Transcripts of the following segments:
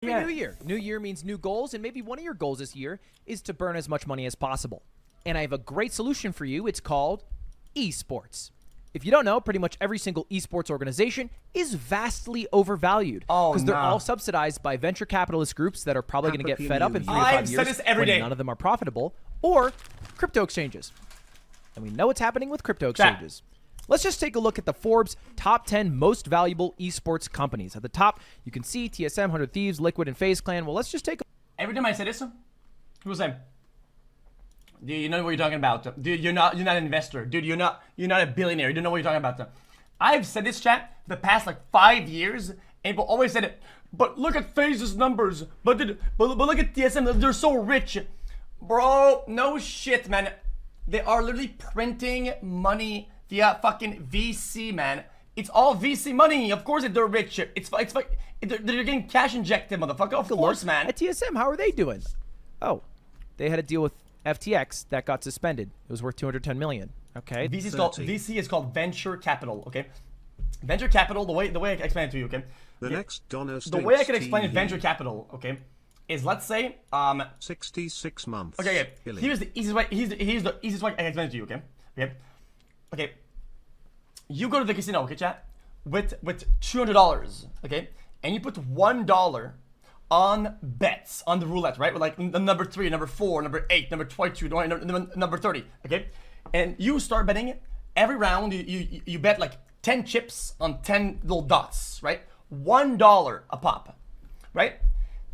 New year. New year means new goals, and maybe one of your goals this year is to burn as much money as possible. And I have a great solution for you. It's called esports. If you don't know, pretty much every single esports organization is vastly overvalued because they're all subsidized by venture capitalist groups that are probably going to get fed up in 3 to 5 years when none of them are profitable, or crypto exchanges. And we know what's happening with crypto exchanges. Let's just take a look at the Forbes top 10 most valuable esports companies. At the top, you can see TSM, 100 Thieves, Liquid, and FaZe Clan. Well, let's just take a... Every time I say this, who was saying, dude, you know what you're talking about. Dude, you're not an investor. Dude, you're not a billionaire. You don't know what you're talking about. I've said this, chat, for the past like 5 years, and people always said it. But look at FaZe's numbers. But look at TSM. They're so rich. Bro, no shit, man. They are literally printing money via fucking VC, man. It's all VC money. Of course they're rich. It's like they're getting cash injected, motherfucker. Of course, man. At TSM, how are they doing? Oh, they had a deal with FTX that got suspended. It was worth $210 million. Okay. VC is called venture capital. Okay. Venture capital. The way I can explain it to you. Okay. The way I can explain venture capital. Okay. Is, let's say 66 months. Okay. Here's the easiest way. Here's the easiest way I can explain it to you. Okay. Okay. You go to the casino, okay, chat, with $200, okay, and you put $1 on bets on the roulette, right? With like number 3, number 4, number 8, number 22, number 30, okay, and you start betting every round. You bet like 10 chips on 10 little dots, right? $1 a pop, right?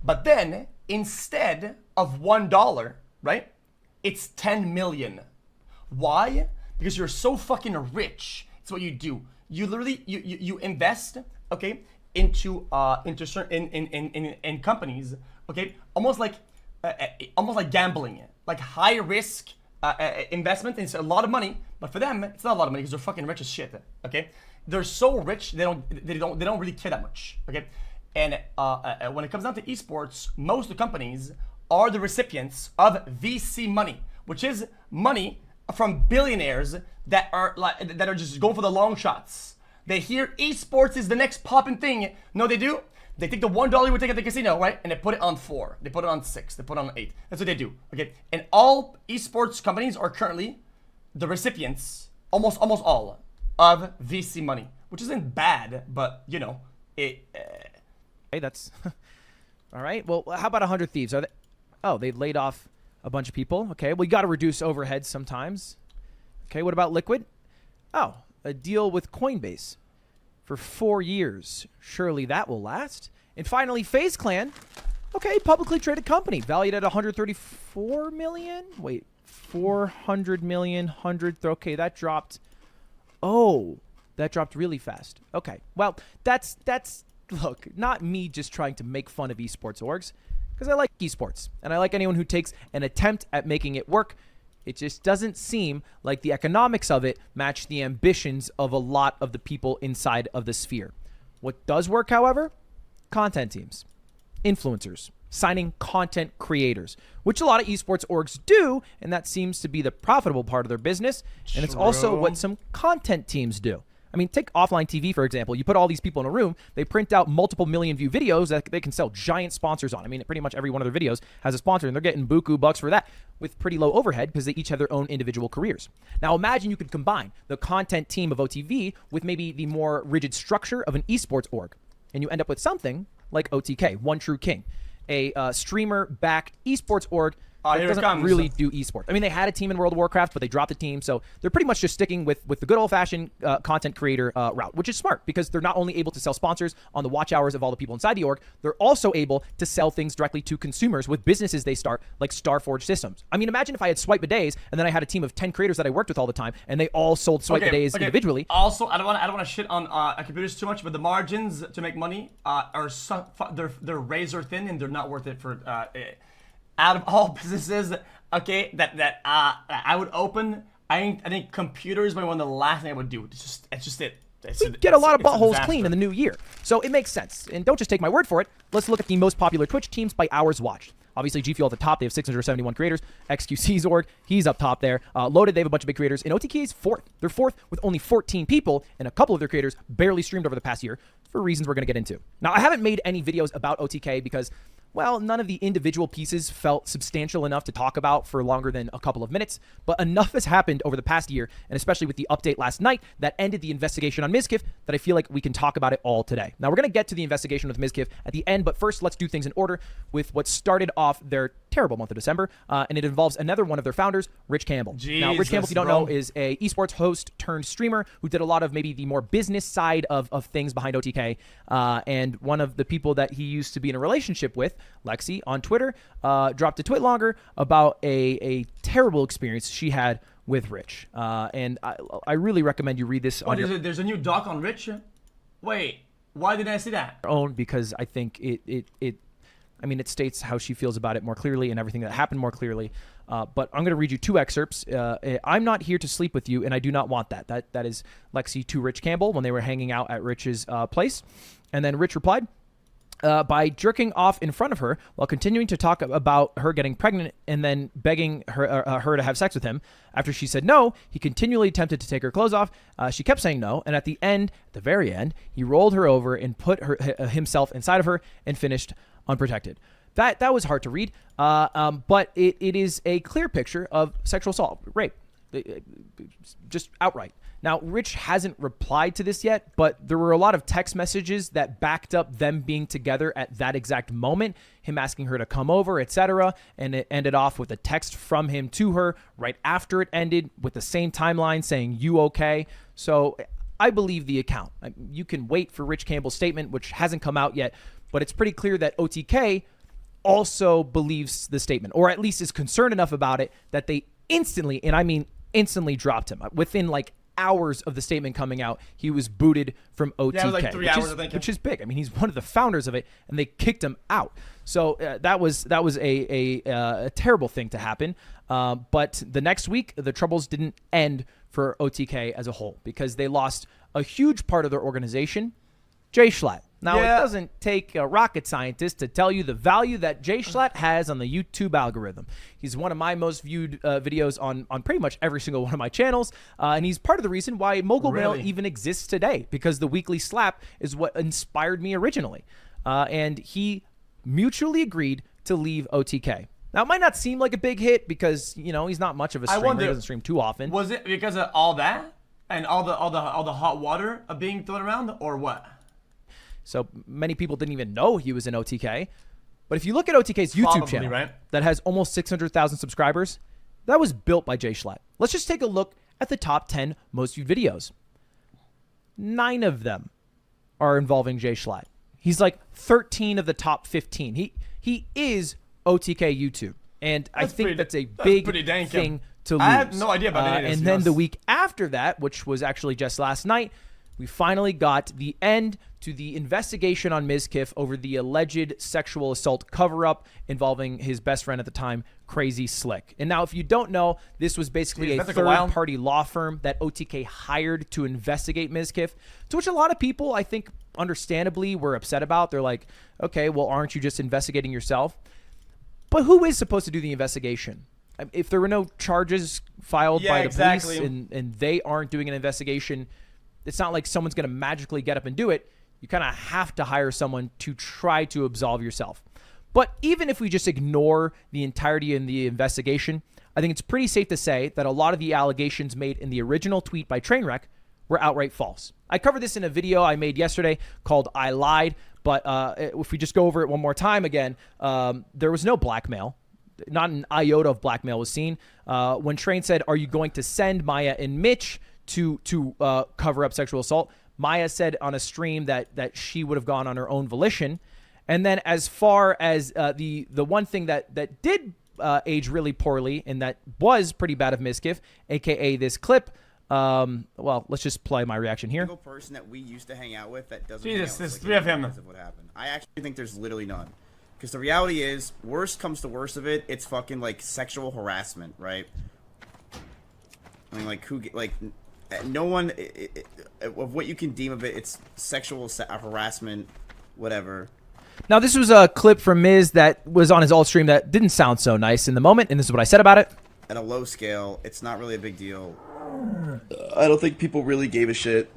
But then instead of $1, right, it's 10 million. Why? Because you're so fucking rich. It's what you do. You literally you invest, okay, into certain in companies, okay, almost like gambling, like high risk investment. It's a lot of money, but for them it's not a lot of money because they're fucking rich as shit. Okay, they're so rich they don't really care that much. Okay, and when it comes down to esports, most of the companies are the recipients of VC money, which is money from billionaires that are just going for the long shots. They hear esports is the next popping thing. No, they do. They take the $1 you would take at the casino, right? And they put it on 4. They put it on 6. They put it on 8. That's what they do. Okay. And all esports companies are currently the recipients, almost all, of VC money, which isn't bad, but you know, it. Hey, that's all right. Well, how about 100 Thieves? Are they? Oh, they laid off a bunch of people. Okay. Well, you got to reduce overhead sometimes. Okay, what about Liquid? Oh, a deal with Coinbase for 4 years. Surely that will last. And finally, FaZe Clan. Okay, publicly traded company, valued at 134 million. Wait, 400 million, 100. Okay, that dropped. Oh, that dropped really fast. Okay, well, that's look, not me just trying to make fun of esports orgs, because I like esports and I like anyone who takes an attempt at making it work. It just doesn't seem like the economics of it match the ambitions of a lot of the people inside of the sphere. What does work, however? Content teams, influencers, signing content creators, which a lot of esports orgs do, and that seems to be the profitable part of their business. And it's also what some content teams do. I mean, take offline TV, for example. You put all these people in a room, they print out multiple million view videos that they can sell giant sponsors on. I mean, pretty much every one of their videos has a sponsor, and they're getting buku bucks for that with pretty low overhead because they each have their own individual careers. Now, imagine you could combine the content team of OTV with maybe the more rigid structure of an esports org, and you end up with something like OTK, One True King, a streamer-backed esports org that doesn't really do esports. I mean, they had a team in World of Warcraft, but they dropped the team. So they're pretty much just sticking with the good old-fashioned content creator route, which is smart because they're not only able to sell sponsors on the watch hours of all the people inside the org, they're also able to sell things directly to consumers with businesses they start, like Starforge Systems. I mean, imagine if I had Swipe Bidets and then I had a team of 10 creators that I worked with all the time, and they all sold Swipe Bidets individually. Also, I don't want to shit on computers too much, but the margins to make money are they're razor thin, and they're not worth it for. Out of all businesses, okay, that I would open, I think computers might be one of the last thing I would do. It's just it. Get a lot of buttholes clean in the new year. So it makes sense. And don't just take my word for it. Let's look at the most popular Twitch teams by hours watched. Obviously, G Fuel at the top. They have 671 creators. xQc's org, he's up top there. Loaded, they have a bunch of big creators. And OTK is fourth. They're fourth with only 14 people, and a couple of their creators barely streamed over the past year. for reasons we're going to get into. Now, I haven't made any videos about OTK because, well, none of the individual pieces felt substantial enough to talk about for longer than a couple of minutes, but enough has happened over the past year, and especially with the update last night that ended the investigation on Mizkif, that I feel like we can talk about it all today. Now, we're going to get to the investigation with Mizkif at the end, but first, let's do things in order with what started off their terrible month of December, and it involves another one of their founders, Rich Campbell. Now, Rich Campbell, if you don't know, is a esports host turned streamer who did a lot of maybe the more business side of things behind OTK, and one of the people that he used to be in a relationship with, Lexi, on Twitter, dropped a tweet longer about a terrible experience she had with Rich. And I really recommend you read this on your There's a new doc on Rich? Wait, why didn't I see that? own, because I think it states how she feels about it more clearly and everything that happened more clearly. But I'm going to read you 2 excerpts. I'm not here to sleep with you, and I do not want that. That is Lexi to Rich Campbell when they were hanging out at Rich's place. And then Rich replied, by jerking off in front of her while continuing to talk about her getting pregnant and then begging her to have sex with him. After she said no, he continually attempted to take her clothes off. She kept saying no, and at the very end, he rolled her over and put himself inside of her and finished unprotected. That was hard to read, but it is a clear picture of sexual assault, rape, just outright. Now, Rich hasn't replied to this yet, but there were a lot of text messages that backed up them being together at that exact moment, him asking her to come over, etc. And it ended off with a text from him to her right after it ended with the same timeline saying, "You okay?" So I believe the account. You can wait for Rich Campbell's statement, which hasn't come out yet, but it's pretty clear that OTK also believes the statement, or at least is concerned enough about it that they instantly, and I mean instantly, dropped him. Within like hours of the statement coming out, he was booted from OTK, Yeah, it was like 3 hours, I think. which is big. I mean, he's one of the founders of it, and they kicked him out. So that was a terrible thing to happen. But the next week, the troubles didn't end for OTK as a whole because they lost a huge part of their organization, Jay Schlatt. Now, Yeah. it doesn't take a rocket scientist to tell you the value that Jay Schlatt has on the YouTube algorithm. He's one of my most viewed videos on pretty much every single one of my channels, and he's part of the reason why Mogul Mail Really? even exists today, because the weekly slap is what inspired me originally. And he mutually agreed to leave OTK. Now, it might not seem like a big hit because, he's not much of a streamer. He doesn't stream too often. Was it because of all that and all the hot water being thrown around, or what? So many people didn't even know he was in OTK. But if you look at OTK's YouTube Probably, channel right? that has almost 600,000 subscribers, that was built by Jay Schlatt. Let's just take a look at the top 10 most viewed videos. 9 of them are involving Jay Schlatt. He's like 13 of the top 15. He is OTK YouTube. And I think that's a big pretty dang thing to lose. I had no idea about any of this, And to be then the honest. week after that, which was actually just last night, we finally got the end to the investigation on Mizkif over the alleged sexual assault cover-up involving his best friend at the time, Crazy Slick. And now, if you don't know, this was basically Jeez, a that took a while. third-party law firm that OTK hired to investigate Mizkif, to which a lot of people, I think, understandably were upset about. They're like, okay, well, aren't you just investigating yourself? But who is supposed to do the investigation? If there were no charges filed by the exactly. police and they aren't doing an investigation, it's not like someone's going to magically get up and do it. You kind of have to hire someone to try to absolve yourself. But even if we just ignore the entirety in the investigation, I think it's pretty safe to say that a lot of the allegations made in the original tweet by Trainwreck were outright false. I covered this in a video I made yesterday called I Lied, but if we just go over it one more time again, there was no blackmail. Not an iota of blackmail was seen. When Train said, "Are you going to send Maya and Mitch to cover up sexual assault?" Maya said on a stream that she would have gone on her own volition. And then as far as the one thing that did age really poorly and that was pretty bad of Mizkif, aka this clip. Well, let's just play my reaction here. Single person that we used to hang out with that doesn't. Jesus, hang out with there's us, like, 3 of him. because of what happened. I actually think there's literally none, because the reality is, worst comes to worst of it, it's fucking like sexual harassment, right? I mean, like no one of what you can deem of it, it's sexual harassment, whatever. Now, this was a clip from Miz that was on his alt stream that didn't sound so nice in the moment, and this is what I said about it. At a low scale, it's not really a big deal. I don't think people really gave a shit.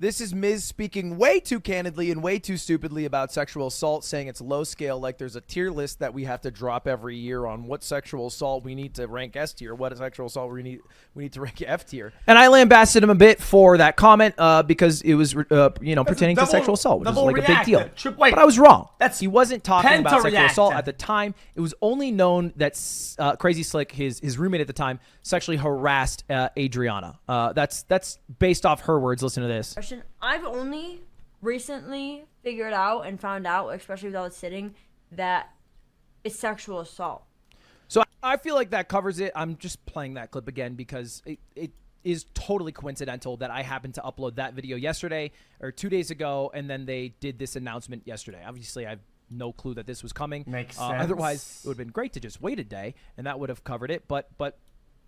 This is Miz speaking way too candidly and way too stupidly about sexual assault, saying it's low scale, like there's a tier list that we have to drop every year on what sexual assault we need to rank S tier, what sexual assault we need to rank F tier. And I lambasted him a bit for that comment because it was pertaining to sexual assault, which is like a big deal. But I was wrong. He wasn't talking about sexual assault at the time. It was only known that Crazy Slick, his roommate at the time, sexually harassed Adriana. That's based off her words. Listen to this. I've only recently figured out and found out, especially without sitting, that it's sexual assault. So I feel like that covers it. I'm just playing that clip again because it is totally coincidental that I happened to upload that video yesterday or 2 days ago, and then they did this announcement yesterday. Obviously, I have no clue that this was coming. Makes sense. Otherwise, it would have been great to just wait a day, and that would have covered it. But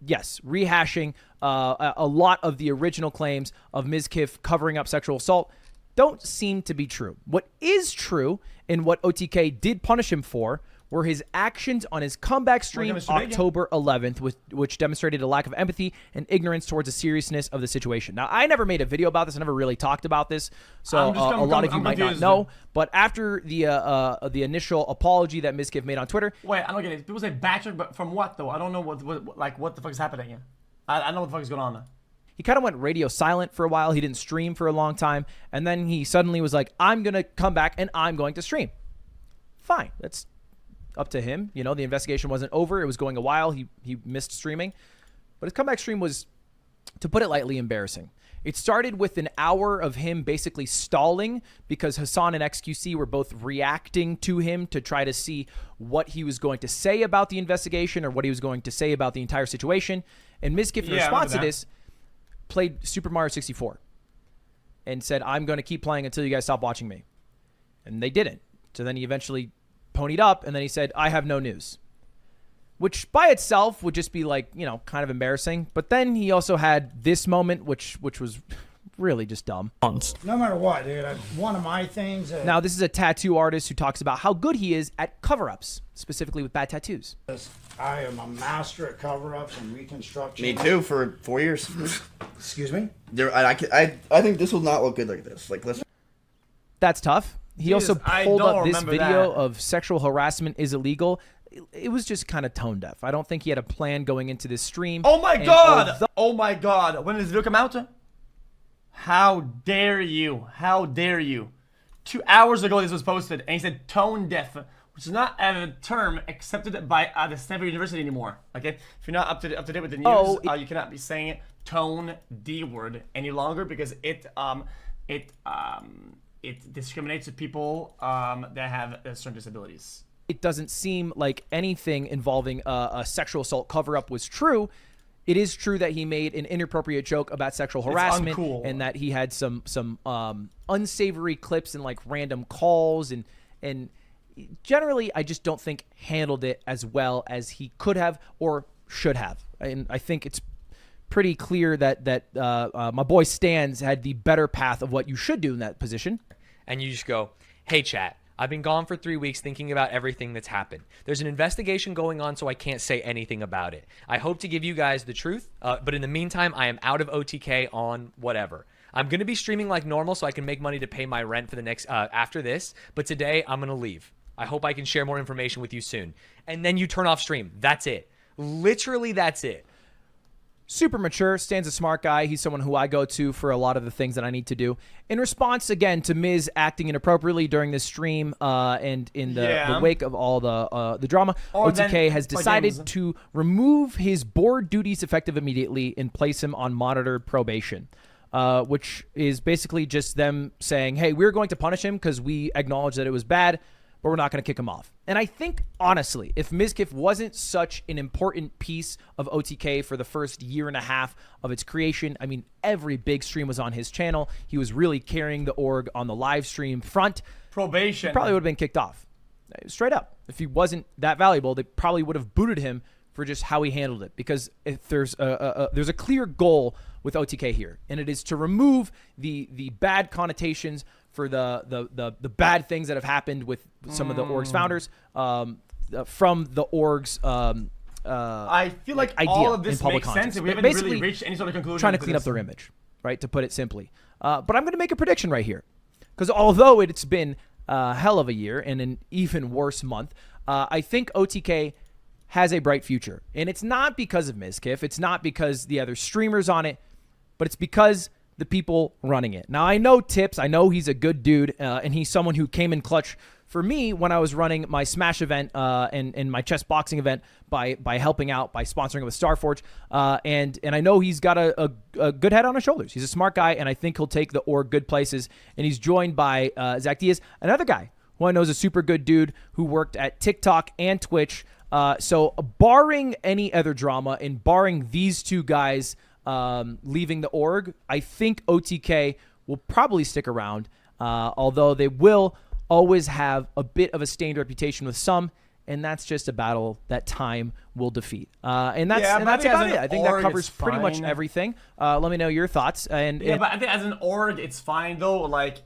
yes, rehashing a lot of the original claims of Ms. Kiff covering up sexual assault don't seem to be true. What is true and what OTK did punish him for were his actions on his comeback stream October 11th, which demonstrated a lack of empathy and ignorance towards the seriousness of the situation. Now, I never made a video about this. I never really talked about this, so a lot of you might not know. But after the initial apology that Ms. Kiff made on Twitter... Wait, I don't get it. People say backtrack, but from what, though? I don't know what the fuck is happening here. I don't know what the fuck is going on now. He kind of went radio silent for a while. He didn't stream for a long time. And then he suddenly was like, I'm going to come back and I'm going to stream. Fine. That's up to him. You know, the investigation wasn't over. It was going a while. He missed streaming. But his comeback stream was, to put it lightly, embarrassing. It started with an hour of him basically stalling because Hassan and xQc were both reacting to him to try to see what he was going to say about the investigation or what he was going to say about the entire situation. And Ms. Kiff, in response to this, played Super Mario 64 and said, I'm going to keep playing until you guys stop watching me. And they didn't. So then he eventually ponied up, and then he said, I have no news. Which by itself would just be like, you know, kind of embarrassing. But then he also had this moment, which was really just dumb. No matter what, dude. One of my things... Now, this is a tattoo artist who talks about how good he is at cover-ups, specifically with bad tattoos. I am a master at cover-ups and reconstruction. Me too, for 4 years. Excuse me? I think this will not look good like this. Like, let's... That's tough. He also pulled up this video that. of sexual harassment is illegal. It was just kind of tone deaf. I don't think he had a plan going into this stream. Oh my god! Oh my god! When does this video come out? How dare you? How dare you? 2 hours ago this was posted, and he said tone deaf, which is not a term accepted by the Stanford University anymore. Okay, if you're not up to date with the news, you cannot be saying tone D word any longer because it discriminates people that have certain disabilities. It doesn't seem like anything involving a sexual assault cover-up was true. It is true that he made an inappropriate joke about sexual harassment and that he had some unsavory clips and like random calls and generally I just don't think handled it as well as he could have or should have. And I think it's pretty clear that my boy Stans had the better path of what you should do in that position. And you just go, hey chat, I've been gone for 3 weeks thinking about everything that's happened. There's an investigation going on, so I can't say anything about it. I hope to give you guys the truth, but in the meantime, I am out of OTK on whatever. I'm going to be streaming like normal so I can make money to pay my rent for the next after this, but today I'm going to leave. I hope I can share more information with you soon. And then you turn off stream. That's it. Literally, that's it. Super mature. Stan's a smart guy. He's someone who I go to for a lot of the things that I need to do. In response, again, to Miz acting inappropriately during this stream and in the wake of all the drama, OTK has decided to remove his board duties effective immediately and place him on monitored probation, which is basically just them saying, hey, we're going to punish him because we acknowledge that it was bad, but we're not going to kick him off. And I think, honestly, if Ms. Kiff wasn't such an important piece of OTK for the first year and a half of its creation, I mean, every big stream was on his channel. He was really carrying the org on the live stream front. Probation. He probably would have been kicked off. Straight up. If he wasn't that valuable, they probably would have booted him for just how he handled it. Because if there's a clear goal with OTK here, and it is to remove the bad connotations for the bad things that have happened with some of the org's founders from the org's I feel like idea all of this in public makes sense. conscience. We haven't Basically really reached any sort of conclusion. trying to clean up their image. right, to put it simply. But I'm going to make a prediction right here. Because although it's been a hell of a year and an even worse month, I think OTK has a bright future. And it's not because of Mizkif. It's not because the other streamers on it, but it's because the people running it. Now, I know Tips. I know he's a good dude, and he's someone who came in clutch for me when I was running my Smash event and my chess boxing event by helping out, by sponsoring it with Starforge. And I know he's got a good head on his shoulders. He's a smart guy, and I think he'll take the org good places. And he's joined by Zach Diaz, another guy who I know is a super good dude who worked at TikTok and Twitch. So barring any other drama and barring these two guys leaving the org, I think OTK will probably stick around, although they will always have a bit of a stained reputation with some, and that's just a battle that time will defeat. And that's about it. I think that covers pretty much everything. Let me know your thoughts. But I think as an org, it's fine though. Like,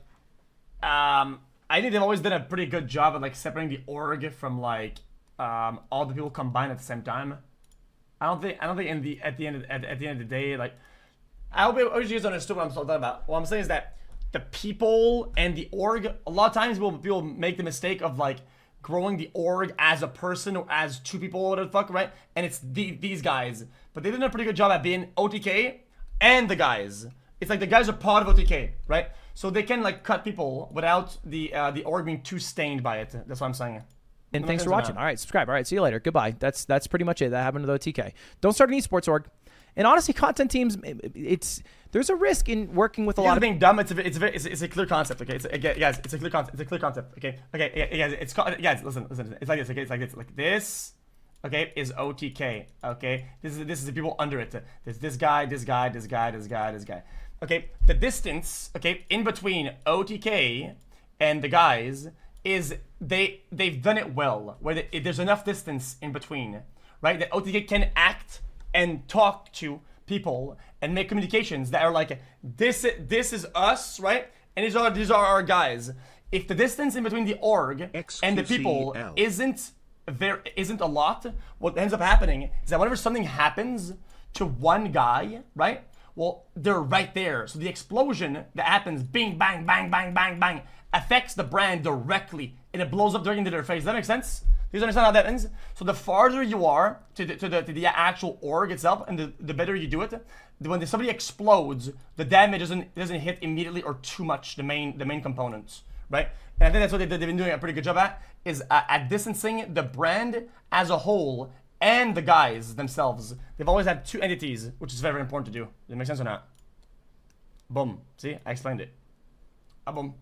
I think they've always done a pretty good job at like separating the org from like all the people combined at the same time. I don't think at the end of the day, like, I hope you guys understood what I'm talking about. What I'm saying is that the people and the org, a lot of times people make the mistake of like growing the org as a person or as two people or whatever the fuck, right? And it's these guys. But they did a pretty good job at being OTK and the guys. It's like the guys are part of OTK, right? So they can like cut people without the org being too stained by it. That's what I'm saying. And thanks for watching. All right, subscribe. All right, see you later. Goodbye. That's pretty much it. That happened to the OTK. Don't start an esports org. And honestly, content teams, there's a risk in working with a lot of being dumb. It's a clear concept. Okay, guys, it's a clear concept. It's a clear concept. Okay, guys, listen. It's like this. Okay, it's like this. Like this. Okay, is OTK. Okay, this is the people under it. There's this guy. Okay, the distance. Okay, in between OTK and the guys is they've done it well. Where there's enough distance in between, right? That OTK can act and talk to people and make communications that are like this is us, right? And these are our guys. If the distance in between the org and the people isn't a lot, what ends up happening is that whenever something happens to one guy, right? Well, they're right there. So the explosion that happens, bing, bang, bang, bang, bang, bang, affects the brand directly, and it blows up directly into their face. Does that make sense? Do you understand how that ends? So the farther you are to the actual org itself, and the better you do it, when somebody explodes, the damage doesn't hit immediately or too much the main components, right? And I think that's what they've been doing a pretty good job at, is at distancing the brand as a whole and the guys themselves. They've always had two entities, which is very important to do. Does it make sense or not? Boom. See, I explained it. Boom.